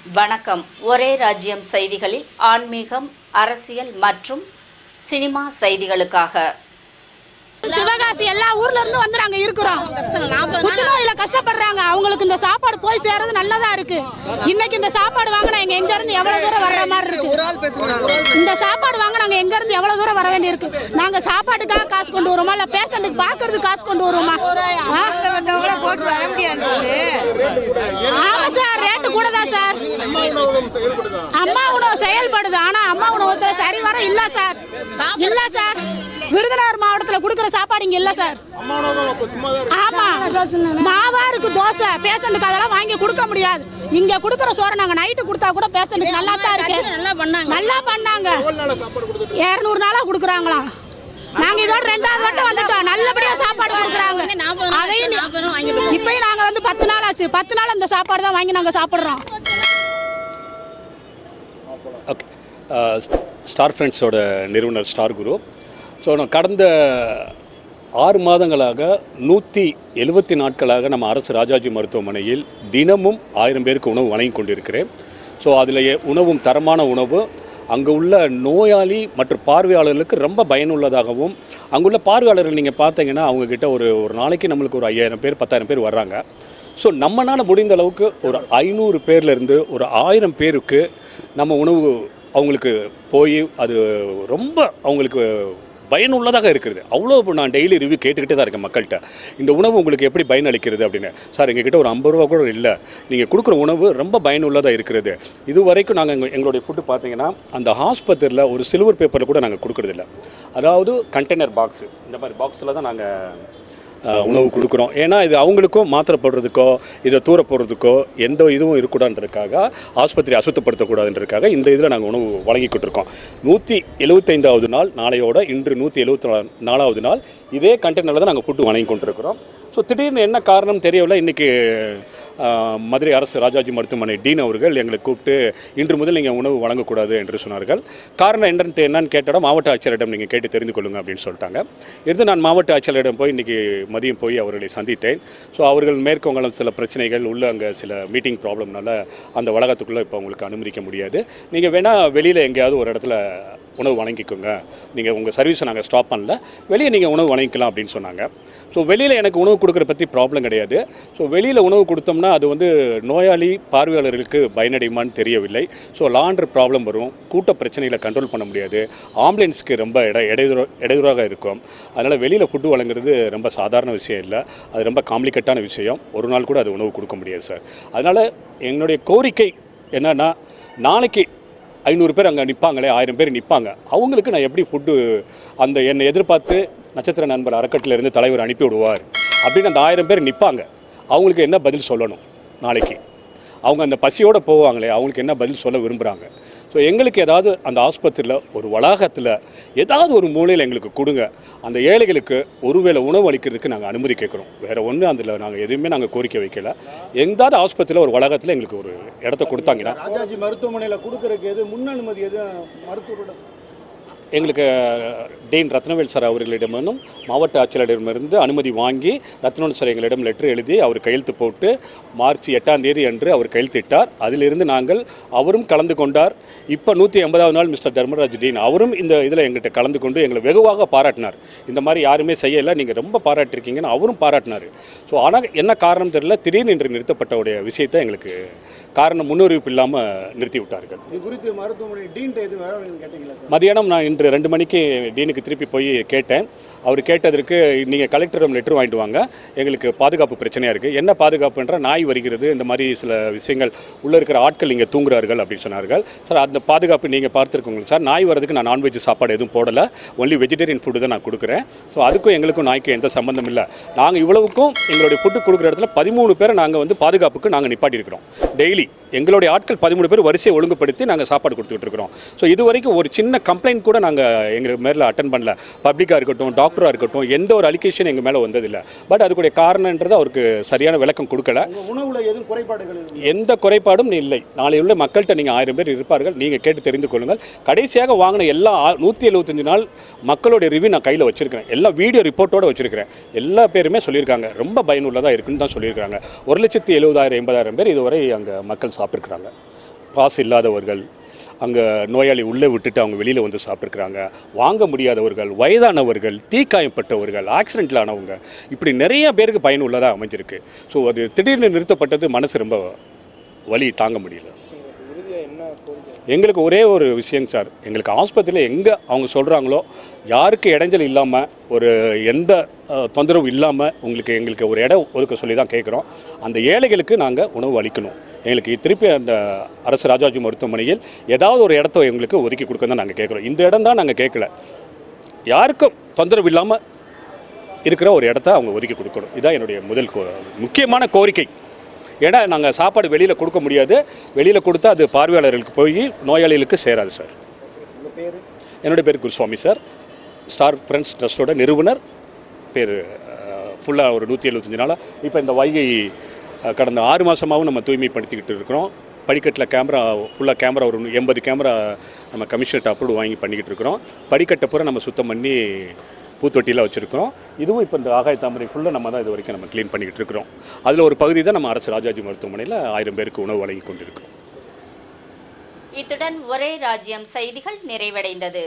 வணக்கம். ஒரே ராஜ்யம் செய்திகளில் ஆன்மீகம், அரசியல் மற்றும் சினிமா செய்திகளுக்காக சிவகாசி எல்லா ஊர்ல இருந்து வந்து நாங்க இருக்கிறோம். புத்துநோயில கஷ்டப்படுறாங்க. அவங்களுக்கு இந்த சாப்பாடு போய் சேரது நல்லதா இருக்கு. இன்னைக்கு இந்த சாப்பாடு வாங்கினா எங்க இருந்து எவ்வளவு தூரம் வர்ற மாதிரி இருக்கு. இந்த சாப்பாடு வாங்க நாங்க எங்க இருந்து எவ்வளவு தூரம் வர வேண்டி இருக்கு. நாங்க சாப்பாட்டுக்காக காசு கொண்டு வருவோமா இல்ல பேஷண்ட்டுக்கு பாக்குறது காசு கொண்டு வருவோமா? போட்டு வர முடியாது. ஆமா சார், ரேட்டு கூட தான் சார். அம்மா உணவு செயல்படுது. ஆனா அம்மா உணவு சரி வர இல்ல சார். இல்ல சார், விருதுநகர் மாவட்டத்துல குடுக்கிற சாப்பாடு இங்க இல்ல சார். ஆமா, மாவா இருக்கு தோசை. பேஷண்ட்டுக்கு அதெல்லாம் வாங்கி கொடுக்க முடியாது. இங்க குடுக்கிற சோறை நாங்க நைட்டு கொடுத்தா கூட பேஷண்ட்டுக்கு நல்லா தான் இருக்கு. நல்லா பண்ணாங்க. 200 நாளா குடுக்குறாங்களா? நாங்க இதோட 2வது வட்டம் வந்துட்டோம். நல்லபடியா சாப்பாடு கொடுக்குறாங்க. அதையும் இப்பயும் நாங்க வந்து 10 நாள் ஆச்சு. 10 நாள் அந்த சாப்பாடு தான் வாங்கி நாங்க சாப்பிடுறோம். ஓகே, ஸ்டார் ஃப்ரெண்ட்ஸோட நிறுவனர் ஸ்டார் குரு. ஸோ நான் கடந்த 6 மாதங்களாக 170 நாட்களாக நம்ம அரசு ராஜாஜி மருத்துவமனையில் தினமும் 1000 பேருக்கு உணவு வழங்கி கொண்டிருக்கிறேன். ஸோ அதில் உணவும் தரமான உணவு அங்கே உள்ள நோயாளி மற்றும் பார்வையாளர்களுக்கு ரொம்ப பயனுள்ளதாகவும், அங்குள்ள பார்வையாளர்கள் நீங்கள் பார்த்தீங்கன்னா அவங்கக்கிட்ட ஒரு நாளைக்கு நம்மளுக்கு ஒரு 5000 பேர் 10,000 பேர் வர்றாங்க. ஸோ நம்மளால் முடிந்த அளவுக்கு ஒரு 500 பேர்லேருந்து ஒரு 1000 பேருக்கு நம்ம உணவு அவங்களுக்கு போய் அது ரொம்ப அவங்களுக்கு பயனுள்ளதாக இருக்கிறது. அவ்வளோ நான் டெய்லி ரிவ்யூ கேட்டுக்கிட்டே தான் இருக்கேன் மக்கள்கிட்ட. இந்த உணவு உங்களுக்கு எப்படி பயனளிக்கிறது அப்படின்னு. சார், எங்ககிட்ட ஒரு 50 ரூபா கூட இல்லை, நீங்கள் கொடுக்குற உணவு ரொம்ப பயனுள்ளதாக இருக்கிறது. இது வரைக்கும் நாங்கள் எங்களுடைய ஃபுட்டு பார்த்தீங்கன்னா அந்த ஆஸ்பத்திரியில் ஒரு சில்வர் பேப்பரில் கூட நாங்கள் கொடுக்குறதில்ல. அதாவது கண்டெய்னர் பாக்ஸு, இந்த மாதிரி பாக்ஸில் தான் நாங்கள் உணவு கொடுக்குறோம். ஏன்னா இது அவங்களுக்கும் மாத்திரை போடுறதுக்கோ இதை தூர போடுறதுக்கோ எந்த இதுவும் இருக்கக்கூடாதுன்றதுக்காக, ஆஸ்பத்திரி அசுத்தப்படுத்தக்கூடாதுன்றதுக்காக இந்த இதில் நாங்கள் உணவு வழங்கிக்கிட்டு இருக்கோம். 175வது நாள் நாளையோட இன்று 174வது நாள் இதே கண்டெய்னரில் தான் நாங்கள் ஃபுட்டு வழங்கி கொண்டிருக்கிறோம். ஸோ திடீர்னு என்ன காரணம் தெரியவில்லை. இன்றைக்கி மதுரை அரசு ராஜாஜி மருத்துவமனை டீன் அவர்கள் எங்களை கூப்பிட்டு இன்று முதல் நீங்கள் உணவு வழங்கக்கூடாது என்று சொன்னார்கள். காரணம் என்னன்னு கேட்டால் மாவட்ட ஆட்சியரிடம் நீங்கள் கேட்டு தெரிந்து கொள்ளுங்கள் அப்படின்னு சொல்லிட்டாங்க. இருந்து நான் மாவட்ட ஆட்சியரிடம் போய் இன்றைக்கி மதியம் போய் அவர்களை சந்தித்தேன். ஸோ அவர்கள் மேற்கொள்ளும் சில பிரச்சனைகள் உள்ள அங்கே சில மீட்டிங் ப்ராப்ளம்னால அந்த வளாகத்துக்குள்ளே இப்போ உங்களுக்கு அனுமதிக்க முடியாது. நீங்கள் வேணால் வெளியில் எங்கேயாவது ஒரு இடத்துல உணவு வழங்கிக்கோங்க, நீங்கள் உங்கள் சர்வீஸை நாங்கள் ஸ்டாப் பண்ணல, வெளியே நீங்கள் உணவு வழங்கிக்கலாம் அப்படின்னு சொன்னாங்க. ஸோ வெளியில் எனக்கு உணவு கொடுக்குற பற்றி ப்ராப்ளம் கிடையாது. ஸோ வெளியில் உணவு கொடுத்தோம்னா அது வந்து நோயாளி பார்வையாளர்களுக்கு பயனடையுமான்னு தெரியவில்லை. ஸோ லாண்டர் ப்ராப்ளம் வரும், கூட்ட பிரச்சனைகளை கண்ட்ரோல் பண்ண முடியாது, ஆம்புலன்ஸுக்கு ரொம்ப இடையூறாக இருக்கும். அதனால் வெளியில் ஃபுட்டு வழங்குறது ரொம்ப சாதாரண விஷயம் இல்லை, அது ரொம்ப காம்ப்ளிகேட்டான விஷயம். ஒரு நாள் கூட அது உணவு கொடுக்க முடியாது சார். அதனால் என்னுடைய கோரிக்கை என்னென்னா, நாளைக்கு 500 பேர் அங்கே நிற்பாங்களே, 1000 பேர் நிற்பாங்க, அவங்களுக்கு நான் எப்படி ஃபுட்டு அந்த என்னை எதிர்பார்த்து நட்சத்திர நண்பர் அறக்கட்டளையிலேருந்து தலைவர் அனுப்பி விடுவார் அப்படின்னு அந்த 1000 பேர் நிற்பாங்க, அவங்களுக்கு என்ன பதில் சொல்லணும்? நாளைக்கு அவங்க அந்த பசியோடு போவாங்களே, அவங்களுக்கு என்ன பதில் சொல்ல விரும்புகிறாங்க? ஸோ எங்களுக்கு ஏதாவது அந்த ஆஸ்பத்திரியில் ஒரு வளாகத்தில் ஏதாவது ஒரு மூலையில் எங்களுக்கு கொடுங்க. அந்த ஏழைகளுக்கு ஒருவேளை உணவு அளிக்கிறதுக்கு நாங்கள் அனுமதி கேட்குறோம். வேறு ஒன்று அதில் நாங்கள் எதுவுமே நாங்கள் கோரிக்கை வைக்கல. எந்தாவது ஆஸ்பத்திரியில் ஒரு வளாகத்தில் எங்களுக்கு ஒரு இடத்த கொடுத்தாங்கன்னா, ராஜாஜி மருத்துவமனையில் கொடுக்குறதுக்கு எது முன் அனுமதி எது மருத்துவரோட எங்களுக்கு டீன் ரத்னவேல் சார் அவர்களிடமும் மாவட்ட ஆட்சியரிடமிருந்து அனுமதி வாங்கி ரத்னவேல் சார் எங்களிடம் லெட்டர் எழுதி அவர் கையெழுத்து போட்டு மார்ச் 8ஆம் தேதி அன்று அவர் கையெழுத்திட்டார். அதிலிருந்து நாங்கள் அவரும் கலந்து கொண்டார். இப்போ 180வது நாள் மிஸ்டர் தர்மராஜ் டீன் அவரும் இந்த இதில் எங்கள்கிட்ட கலந்து கொண்டு எங்களை வெகுவாக பாராட்டினார். இந்த மாதிரி யாருமே செய்யலை, நீங்கள் ரொம்ப பாராட்டிருக்கீங்கன்னு அவரும் பாராட்டினார். ஸோ ஆனால் என்ன காரணம் தெரியல, திடீர்னு இன்று நிறுத்தப்பட்டவுடைய விஷயத்தை எங்களுக்கு காரணம் முன்னறிவிப்பு இல்லாமல் நிறுத்தி விட்டார்கள். இது குறித்து மருத்துவமனை டீன் எது கேட்டீங்களா? மதியானம் நான் இன்று 2 மணிக்கு டீனுக்கு திருப்பி போய் கேட்டேன். அவர் கேட்டதற்கு நீங்கள் கலெக்டரிடம் லெட்டர் வாங்கிட்டு வாங்க, எங்களுக்கு பாதுகாப்பு பிரச்சனையாக இருக்குது. என்ன பாதுகாப்புன்ற, நாய் வருகிறது, இந்த மாதிரி சில விஷயங்கள் உள்ளே இருக்கிற ஆட்கள் இங்கே தூங்குறார்கள் அப்படின்னு சொன்னார்கள். சார், அந்த பாதுகாப்பு நீங்கள் பார்த்துருக்கோங்க சார். நாய் வரதுக்கு நான் நான்வெஜ் சாப்பாடு எதுவும் போடலை, ஒன்லி வெஜிடேரியன் ஃபுட்டு தான் நான் கொடுக்குறேன். ஸோ அதுக்கும் எங்களுக்கும் நாய்க்கும் எந்த சம்மந்தம் இல்லை. நாங்கள் இவ்வளவுக்கும் எங்களுடைய ஃபுட்டு கொடுக்குற இடத்துல 13 பேரை நாங்கள் வந்து பாதுகாப்புக்கு நாங்கள் நிப்பாட்டியிருக்கிறோம். டெய்லி எங்களுடைய ஆட்கள் 13 பேர் வரிசையை ஒழுங்குபடுத்தி நாங்கள் சாப்பாடு கொடுத்துட்டு இருக்கிறோம். ஸோ இது வரைக்கும் ஒரு சின்ன கம்ப்ளைண்ட் கூட நாங்கள் எங்களுக்கு மேலே அட்டன் பண்ணல. பப்ளிக்காக இருக்கட்டும், டாக்டராக இருக்கட்டும், எந்த ஒரு அலிகேஷன் எங்கள் மேலே வந்ததில்லை. பட் அதுக்குடைய காரணன்றது அவருக்கு சரியான விளக்கம் கொடுக்கல. உணவுல எதுவும் குறைபாடுகள் எந்த குறைபாடும் இல்லை. நாளை உள்ள மக்கள்கிட்ட நீங்கள் 1000 பேர் இருப்பார்கள், நீங்கள் கேட்டு தெரிந்து கொள்ளுங்கள். கடைசியாக வாங்கின எல்லா 175 நாள் மக்களுடைய ரிவ்யூ நான் கையில் வச்சுருக்கிறேன். எல்லா வீடியோ ரிப்போர்ட்டோடு வச்சுருக்கிறேன். எல்லா பேருமே சொல்லியிருக்காங்க ரொம்ப பயனுள்ளதாக இருக்குன்னு தான் சொல்லியிருக்காங்க. 1,70,000 80,000 பேர் இதுவரை அங்கே மக்கள் சாப்பிட்ருக்குறாங்க. பாஸ் இல்லாதவர்கள், அங்கே நோயாளி உள்ளே விட்டுட்டு அவங்க வெளியில் வந்து சாப்பிட்ருக்குறாங்க, வாங்க முடியாதவர்கள், வயதானவர்கள், தீக்காயப்பட்டவர்கள், ஆக்சிடெண்ட்டில் ஆனவங்க, இப்படி நிறைய பேருக்கு பயனுள்ளதாக அமைஞ்சிருக்கு. ஸோ அது திடீர்னு நிறுத்தப்பட்டது மனசு ரொம்ப வலி தாங்க முடியல. எங்களுக்கு ஒரே ஒரு விஷயம் சார், எங்களுக்கு ஆஸ்பத்திரியில் எங்கே அவங்க சொல்கிறாங்களோ யாருக்கு இடைஞ்சல் இல்லாமல், ஒரு எந்த தொந்தரவும் இல்லாமல் எங்களுக்கு ஒரு இடம் ஒதுக்க சொல்லி தான் கேட்குறோம். அந்த ஏழைகளுக்கு நாங்கள் உணவு அளிக்கணும். எங்களுக்கு திருப்பி அந்த அரசு ராஜாஜி மருத்துவமனையில் ஏதாவது ஒரு இடத்த எங்களுக்கு ஒதுக்கி கொடுக்க தான் நாங்கள் கேட்குறோம். இந்த இடம் தான் நாங்கள் கேட்கல, யாருக்கும் தொந்தரவு இல்லாமல் இருக்கிற ஒரு இடத்த அவங்க ஒதுக்கி கொடுக்கணும். இதுதான் என்னுடைய முதல் முக்கியமான கோரிக்கை. ஏன்னா நாங்கள் சாப்பாடு வெளியில் கொடுக்க முடியாது, வெளியில் கொடுத்தா அது பார்வையாளர்களுக்கு போய் நோயாளிகளுக்கு சேராது சார். என்னுடைய பேர் குருசுவாமி சார், ஸ்டார் ஃப்ரெண்ட்ஸ் ட்ரஸ்ட்டோட நிறுவனர். பேர் ஃபுல்லாக ஒரு 175 நாளாக இப்போ இந்த வைகை கடந்த 6 மாதமாகவும் நம்ம தூய்மைப்படுத்திக்கிட்டு இருக்கிறோம். படிக்கட்டில் ஃபுல்லாக கேமரா ஒரு 80 கேமரா நம்ம கமிஷனர்ட் அப்ரூவ் வாங்கி பண்ணிக்கிட்டு இருக்கிறோம். படிக்கட்டை பூரா நம்ம சுத்தம் பண்ணி பூத்தொட்டியில் வச்சுருக்கிறோம். இதுவும் இப்போ இந்த ஆகாய தாமரை ஃபுல்லாக நம்ம தான் இது வரைக்கும் நம்ம க்ளீன் பண்ணிக்கிட்டு இருக்கிறோம். அதில் ஒரு பகுதி தான் நம்ம அரசு ராஜாஜி மருத்துவமனையில் 1000 பேருக்கு உணவு வழங்கி கொண்டிருக்கிறோம். இத்துடன் ஒரே ராஜ்யம் செய்திகள் நிறைவடைந்தது.